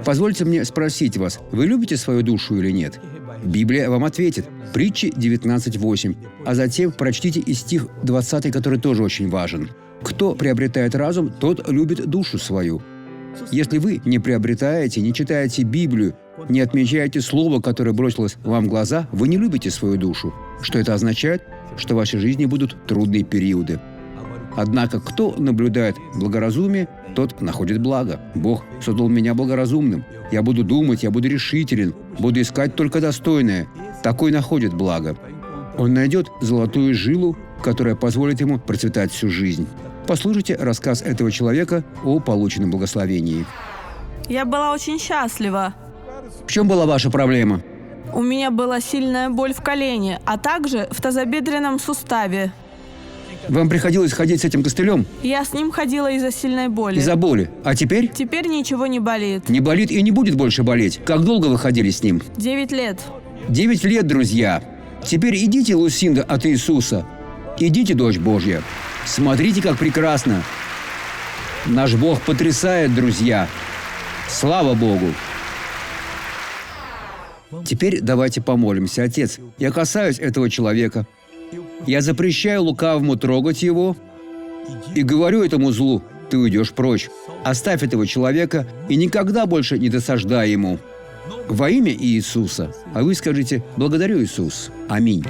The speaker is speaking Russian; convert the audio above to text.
Позвольте мне спросить вас, вы любите свою душу или нет? Библия вам ответит. Притчи 19:8. А затем прочтите и стих 20, который тоже очень важен. «Кто приобретает разум, тот любит душу свою». Если вы не приобретаете, не читаете Библию, не отмечаете слово, которое бросилось вам в глаза, вы не любите свою душу. Что это означает? Что в вашей жизни будут трудные периоды. Однако, кто наблюдает благоразумие, тот находит благо. Бог создал меня благоразумным. Я буду думать, я буду решителен, буду искать только достойное. Такой находит благо. Он найдет золотую жилу, которая позволит ему процветать всю жизнь. Послушайте рассказ этого человека о полученном благословении. Я была очень счастлива. В чем была ваша проблема? У меня была сильная боль в колене, а также в тазобедренном суставе. Вам приходилось ходить с этим костылем? Я с ним ходила из-за сильной боли. Из-за боли. А теперь? Теперь ничего не болит. Не болит и не будет больше болеть. Как долго вы ходили с ним? 9 лет. 9 лет, друзья. Теперь идите, Лусинда, от Иисуса. Идите, дочь Божья. Смотрите, как прекрасно. Наш Бог потрясает, друзья. Слава Богу. Теперь давайте помолимся. Отец, я касаюсь этого человека. Я запрещаю лукавому трогать его и говорю этому злу: ты уйдешь прочь. Оставь этого человека и никогда больше не досаждай ему. Во имя Иисуса. А вы скажите: благодарю, Иисус. Аминь.